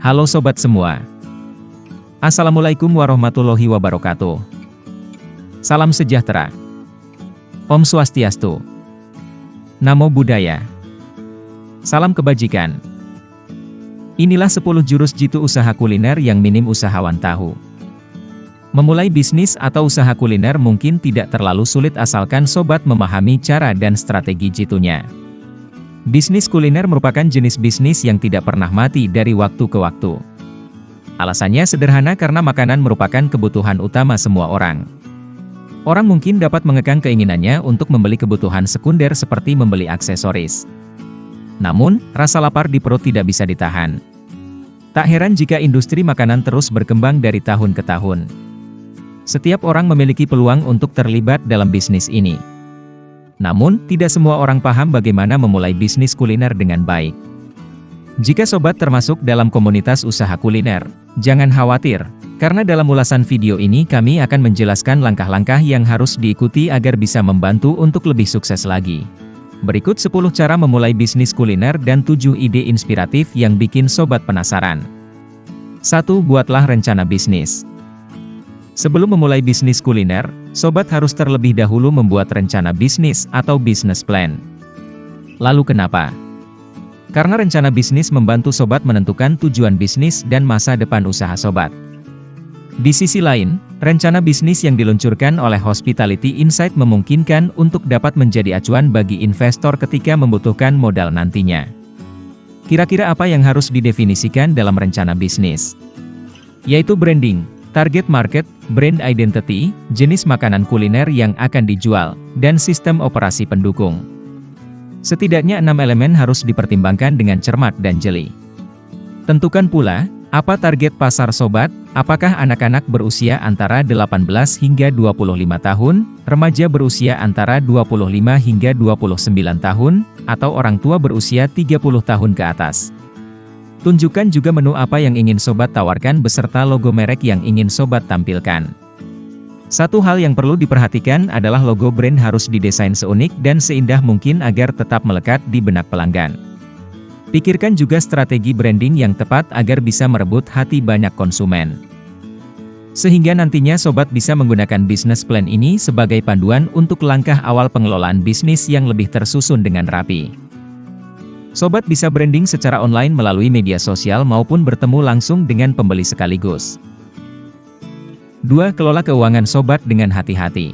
Halo sobat semua. Assalamualaikum warahmatullahi wabarakatuh. Salam sejahtera. Om Swastiastu. Namo Buddhaya. Salam kebajikan. Inilah 10 jurus jitu usaha kuliner yang minim usahawan tahu. Memulai bisnis atau usaha kuliner mungkin tidak terlalu sulit asalkan sobat memahami cara dan strategi jitunya. Bisnis kuliner merupakan jenis bisnis yang tidak pernah mati dari waktu ke waktu. Alasannya sederhana karena makanan merupakan kebutuhan utama semua orang. Orang mungkin dapat mengekang keinginannya untuk membeli kebutuhan sekunder seperti membeli aksesoris. Namun, rasa lapar di perut tidak bisa ditahan. Tak heran jika industri makanan terus berkembang dari tahun ke tahun. Setiap orang memiliki peluang untuk terlibat dalam bisnis ini. Namun, tidak semua orang paham bagaimana memulai bisnis kuliner dengan baik. Jika sobat termasuk dalam komunitas usaha kuliner, jangan khawatir, karena dalam ulasan video ini kami akan menjelaskan langkah-langkah yang harus diikuti agar bisa membantu untuk lebih sukses lagi. Berikut 10 cara memulai bisnis kuliner dan 7 ide inspiratif yang bikin sobat penasaran. 1. Buatlah rencana bisnis. Sebelum memulai bisnis kuliner, sobat harus terlebih dahulu membuat rencana bisnis atau business plan. Lalu kenapa? Karena rencana bisnis membantu sobat menentukan tujuan bisnis dan masa depan usaha sobat. Di sisi lain, rencana bisnis yang diluncurkan oleh Hospitality Insight memungkinkan untuk dapat menjadi acuan bagi investor ketika membutuhkan modal nantinya. Kira-kira apa yang harus didefinisikan dalam rencana bisnis? Yaitu branding, target market, brand identity, jenis makanan kuliner yang akan dijual, dan sistem operasi pendukung. Setidaknya 6 elemen harus dipertimbangkan dengan cermat dan jeli. Tentukan pula, apa target pasar sobat, apakah anak-anak berusia antara 18 hingga 25 tahun, remaja berusia antara 25 hingga 29 tahun, atau orang tua berusia 30 tahun ke atas. Tunjukkan juga menu apa yang ingin sobat tawarkan beserta logo merek yang ingin sobat tampilkan. Satu hal yang perlu diperhatikan adalah logo brand harus didesain seunik dan seindah mungkin agar tetap melekat di benak pelanggan. Pikirkan juga strategi branding yang tepat agar bisa merebut hati banyak konsumen. Sehingga nantinya sobat bisa menggunakan business plan ini sebagai panduan untuk langkah awal pengelolaan bisnis yang lebih tersusun dengan rapi. Sobat bisa branding secara online melalui media sosial maupun bertemu langsung dengan pembeli sekaligus. 2. Kelola keuangan sobat dengan hati-hati.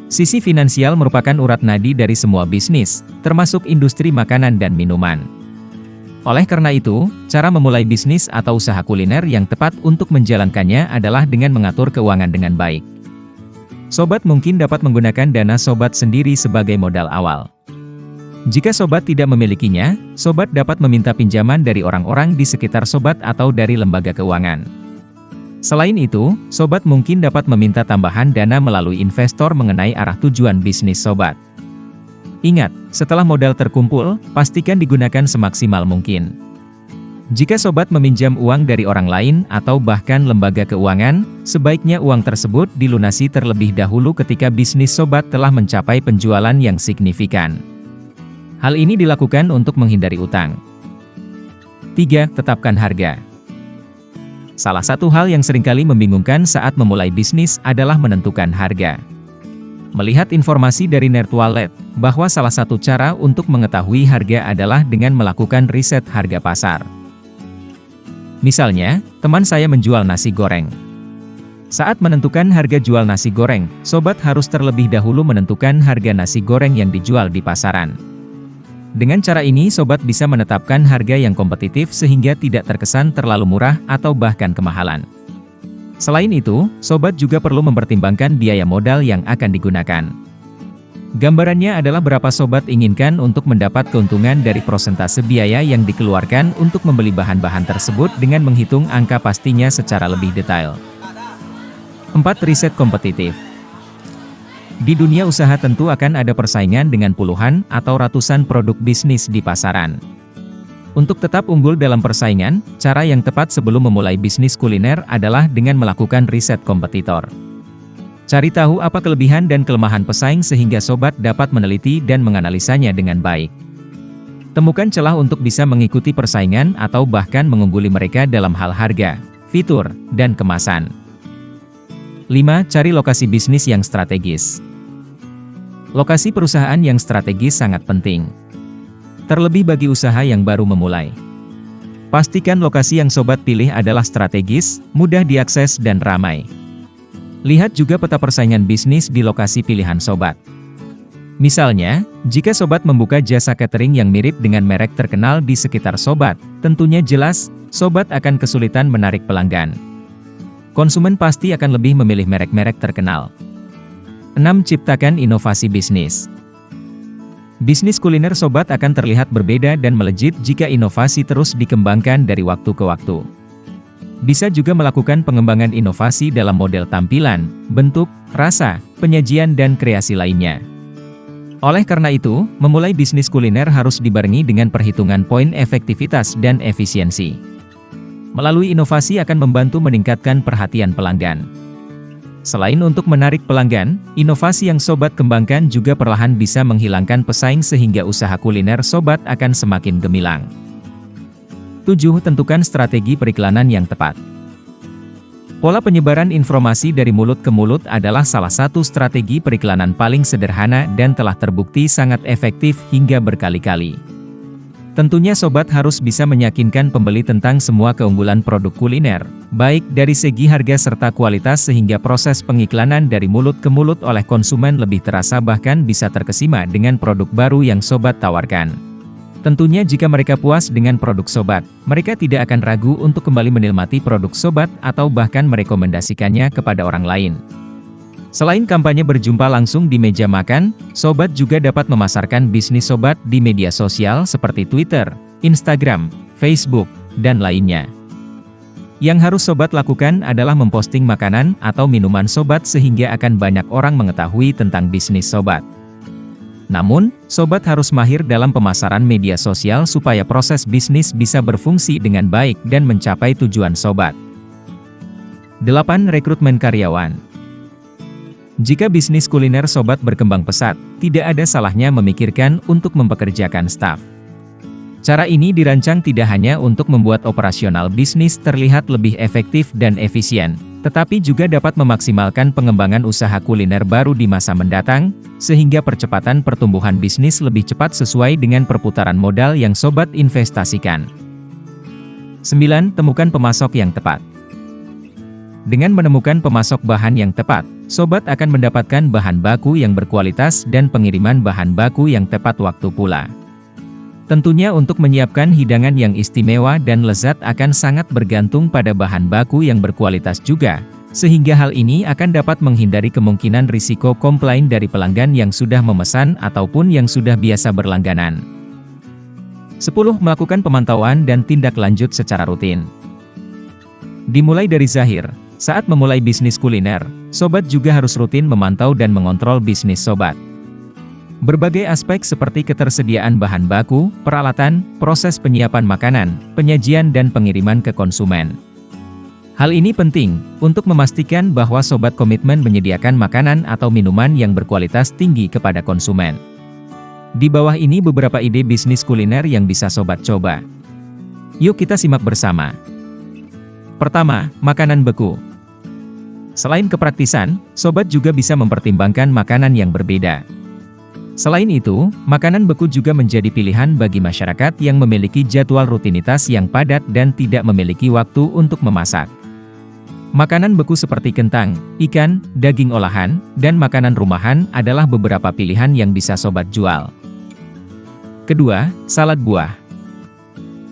Sisi finansial merupakan urat nadi dari semua bisnis, termasuk industri makanan dan minuman. Oleh karena itu, cara memulai bisnis atau usaha kuliner yang tepat untuk menjalankannya adalah dengan mengatur keuangan dengan baik. Sobat mungkin dapat menggunakan dana sobat sendiri sebagai modal awal. Jika sobat tidak memilikinya, sobat dapat meminta pinjaman dari orang-orang di sekitar sobat atau dari lembaga keuangan. Selain itu, sobat mungkin dapat meminta tambahan dana melalui investor mengenai arah tujuan bisnis sobat. Ingat, setelah modal terkumpul, pastikan digunakan semaksimal mungkin. Jika sobat meminjam uang dari orang lain atau bahkan lembaga keuangan, sebaiknya uang tersebut dilunasi terlebih dahulu ketika bisnis sobat telah mencapai penjualan yang signifikan. Hal ini dilakukan untuk menghindari utang. 3. Tetapkan harga. Salah satu hal yang seringkali membingungkan saat memulai bisnis adalah menentukan harga. Melihat informasi dari Nerdwallet, bahwa salah satu cara untuk mengetahui harga adalah dengan melakukan riset harga pasar. Misalnya, teman saya menjual nasi goreng. Saat menentukan harga jual nasi goreng, sobat harus terlebih dahulu menentukan harga nasi goreng yang dijual di pasaran. Dengan cara ini sobat bisa menetapkan harga yang kompetitif sehingga tidak terkesan terlalu murah atau bahkan kemahalan. Selain itu, sobat juga perlu mempertimbangkan biaya modal yang akan digunakan. Gambarannya adalah berapa sobat inginkan untuk mendapat keuntungan dari persentase biaya yang dikeluarkan untuk membeli bahan-bahan tersebut dengan menghitung angka pastinya secara lebih detail. 4. Riset kompetitif. Di dunia usaha tentu akan ada persaingan dengan puluhan atau ratusan produk bisnis di pasaran. Untuk tetap unggul dalam persaingan, cara yang tepat sebelum memulai bisnis kuliner adalah dengan melakukan riset kompetitor. Cari tahu apa kelebihan dan kelemahan pesaing sehingga sobat dapat meneliti dan menganalisanya dengan baik. Temukan celah untuk bisa mengikuti persaingan atau bahkan mengungguli mereka dalam hal harga, fitur, dan kemasan. 5. Cari lokasi bisnis yang strategis. Lokasi perusahaan yang strategis sangat penting. Terlebih bagi usaha yang baru memulai. Pastikan lokasi yang sobat pilih adalah strategis, mudah diakses dan ramai. Lihat juga peta persaingan bisnis di lokasi pilihan sobat. Misalnya, jika sobat membuka jasa catering yang mirip dengan merek terkenal di sekitar sobat, tentunya jelas, sobat akan kesulitan menarik pelanggan. Konsumen pasti akan lebih memilih merek-merek terkenal. 6. Ciptakan inovasi bisnis. Bisnis kuliner sobat akan terlihat berbeda dan melejit jika inovasi terus dikembangkan dari waktu ke waktu. Bisa juga melakukan pengembangan inovasi dalam model tampilan, bentuk, rasa, penyajian dan kreasi lainnya. Oleh karena itu, memulai bisnis kuliner harus dibarengi dengan perhitungan poin efektivitas dan efisiensi. Melalui inovasi akan membantu meningkatkan perhatian pelanggan. Selain untuk menarik pelanggan, inovasi yang sobat kembangkan juga perlahan bisa menghilangkan pesaing sehingga usaha kuliner sobat akan semakin gemilang. 7. Tentukan strategi periklanan yang tepat. Pola penyebaran informasi dari mulut ke mulut adalah salah satu strategi periklanan paling sederhana dan telah terbukti sangat efektif hingga berkali-kali. Tentunya sobat harus bisa meyakinkan pembeli tentang semua keunggulan produk kuliner, baik dari segi harga serta kualitas sehingga proses pengiklanan dari mulut ke mulut oleh konsumen lebih terasa bahkan bisa terkesima dengan produk baru yang sobat tawarkan. Tentunya jika mereka puas dengan produk sobat, mereka tidak akan ragu untuk kembali menikmati produk sobat atau bahkan merekomendasikannya kepada orang lain. Selain kampanye berjumpa langsung di meja makan, sobat juga dapat memasarkan bisnis sobat di media sosial seperti Twitter, Instagram, Facebook, dan lainnya. Yang harus sobat lakukan adalah memposting makanan atau minuman sobat sehingga akan banyak orang mengetahui tentang bisnis sobat. Namun, sobat harus mahir dalam pemasaran media sosial supaya proses bisnis bisa berfungsi dengan baik dan mencapai tujuan sobat. 8. Rekrutmen karyawan. Jika bisnis kuliner sobat berkembang pesat, tidak ada salahnya memikirkan untuk mempekerjakan staf. Cara ini dirancang tidak hanya untuk membuat operasional bisnis terlihat lebih efektif dan efisien, tetapi juga dapat memaksimalkan pengembangan usaha kuliner baru di masa mendatang, sehingga percepatan pertumbuhan bisnis lebih cepat sesuai dengan perputaran modal yang sobat investasikan. 9. Temukan pemasok yang tepat. Dengan menemukan pemasok bahan yang tepat, sobat akan mendapatkan bahan baku yang berkualitas dan pengiriman bahan baku yang tepat waktu pula. Tentunya untuk menyiapkan hidangan yang istimewa dan lezat akan sangat bergantung pada bahan baku yang berkualitas juga, sehingga hal ini akan dapat menghindari kemungkinan risiko komplain dari pelanggan yang sudah memesan ataupun yang sudah biasa berlangganan. 10. Melakukan pemantauan dan tindak lanjut secara rutin. Dimulai dari zahir, saat memulai bisnis kuliner, sobat juga harus rutin memantau dan mengontrol bisnis sobat. Berbagai aspek seperti ketersediaan bahan baku, peralatan, proses penyiapan makanan, penyajian dan pengiriman ke konsumen. Hal ini penting, untuk memastikan bahwa sobat komitmen menyediakan makanan atau minuman yang berkualitas tinggi kepada konsumen. Di bawah ini beberapa ide bisnis kuliner yang bisa sobat coba. Yuk kita simak bersama. Pertama, makanan beku. Selain kepraktisan, sobat juga bisa mempertimbangkan makanan yang berbeda. Selain itu, makanan beku juga menjadi pilihan bagi masyarakat yang memiliki jadwal rutinitas yang padat dan tidak memiliki waktu untuk memasak. Makanan beku seperti kentang, ikan, daging olahan, dan makanan rumahan adalah beberapa pilihan yang bisa sobat jual. Kedua, salad buah.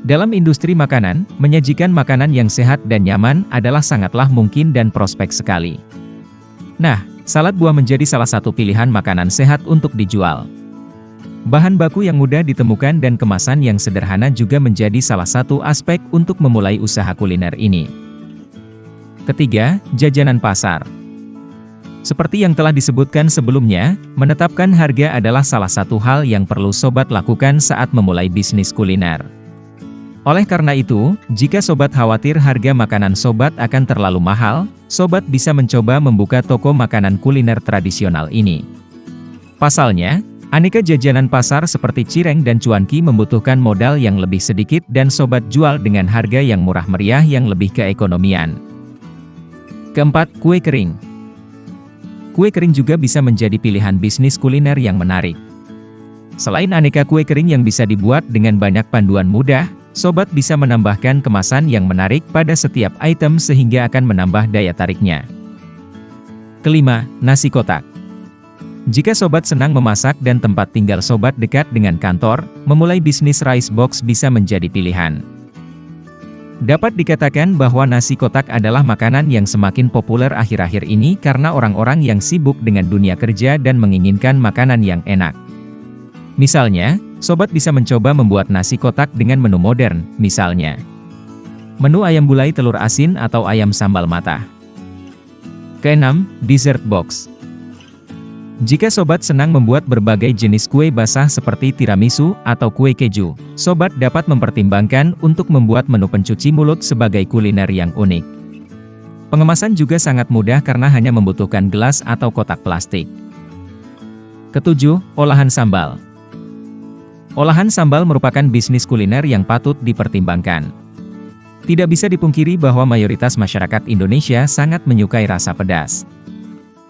Dalam industri makanan, menyajikan makanan yang sehat dan nyaman adalah sangatlah mungkin dan prospek sekali. Nah, salad buah menjadi salah satu pilihan makanan sehat untuk dijual. Bahan baku yang mudah ditemukan dan kemasan yang sederhana juga menjadi salah satu aspek untuk memulai usaha kuliner ini. Ketiga, jajanan pasar. Seperti yang telah disebutkan sebelumnya, menetapkan harga adalah salah satu hal yang perlu sobat lakukan saat memulai bisnis kuliner. Oleh karena itu, jika sobat khawatir harga makanan sobat akan terlalu mahal, sobat bisa mencoba membuka toko makanan kuliner tradisional ini. Pasalnya, Aneka jajanan pasar seperti cireng dan cuanki membutuhkan modal yang lebih sedikit dan sobat jual dengan harga yang murah meriah yang lebih keekonomian. Keempat, kue kering. Kue kering juga bisa menjadi pilihan bisnis kuliner yang menarik. Selain aneka kue kering yang bisa dibuat dengan banyak panduan mudah, sobat bisa menambahkan kemasan yang menarik pada setiap item sehingga akan menambah daya tariknya. Kelima, nasi kotak. Jika sobat senang memasak dan tempat tinggal sobat dekat dengan kantor, memulai bisnis rice box bisa menjadi pilihan. Dapat dikatakan bahwa nasi kotak adalah makanan yang semakin populer akhir-akhir ini karena orang-orang yang sibuk dengan dunia kerja dan menginginkan makanan yang enak. Misalnya, sobat bisa mencoba membuat nasi kotak dengan menu modern, misalnya menu ayam gulai telur asin atau ayam sambal matah. Keenam, dessert box. Jika sobat senang membuat berbagai jenis kue basah seperti tiramisu atau kue keju, sobat dapat mempertimbangkan untuk membuat menu pencuci mulut sebagai kuliner yang unik. Pengemasan juga sangat mudah karena hanya membutuhkan gelas atau kotak plastik. Ketujuh, olahan sambal. Olahan sambal merupakan bisnis kuliner yang patut dipertimbangkan. Tidak bisa dipungkiri bahwa mayoritas masyarakat Indonesia sangat menyukai rasa pedas.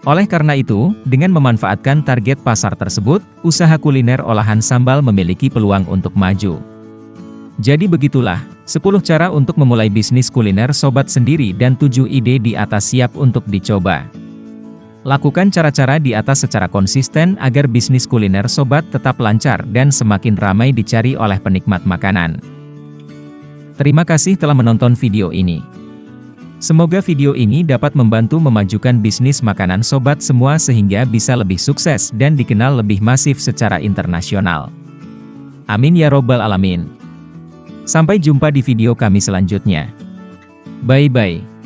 Oleh karena itu, dengan memanfaatkan target pasar tersebut, usaha kuliner olahan sambal memiliki peluang untuk maju. Jadi begitulah, 10 cara untuk memulai bisnis kuliner sobat sendiri dan 7 ide di atas siap untuk dicoba. Lakukan cara-cara di atas secara konsisten agar bisnis kuliner sobat tetap lancar dan semakin ramai dicari oleh penikmat makanan. Terima kasih telah menonton video ini. Semoga video ini dapat membantu memajukan bisnis makanan sobat semua sehingga bisa lebih sukses dan dikenal lebih masif secara internasional. Amin ya robbal alamin. Sampai jumpa di video kami selanjutnya. Bye-bye.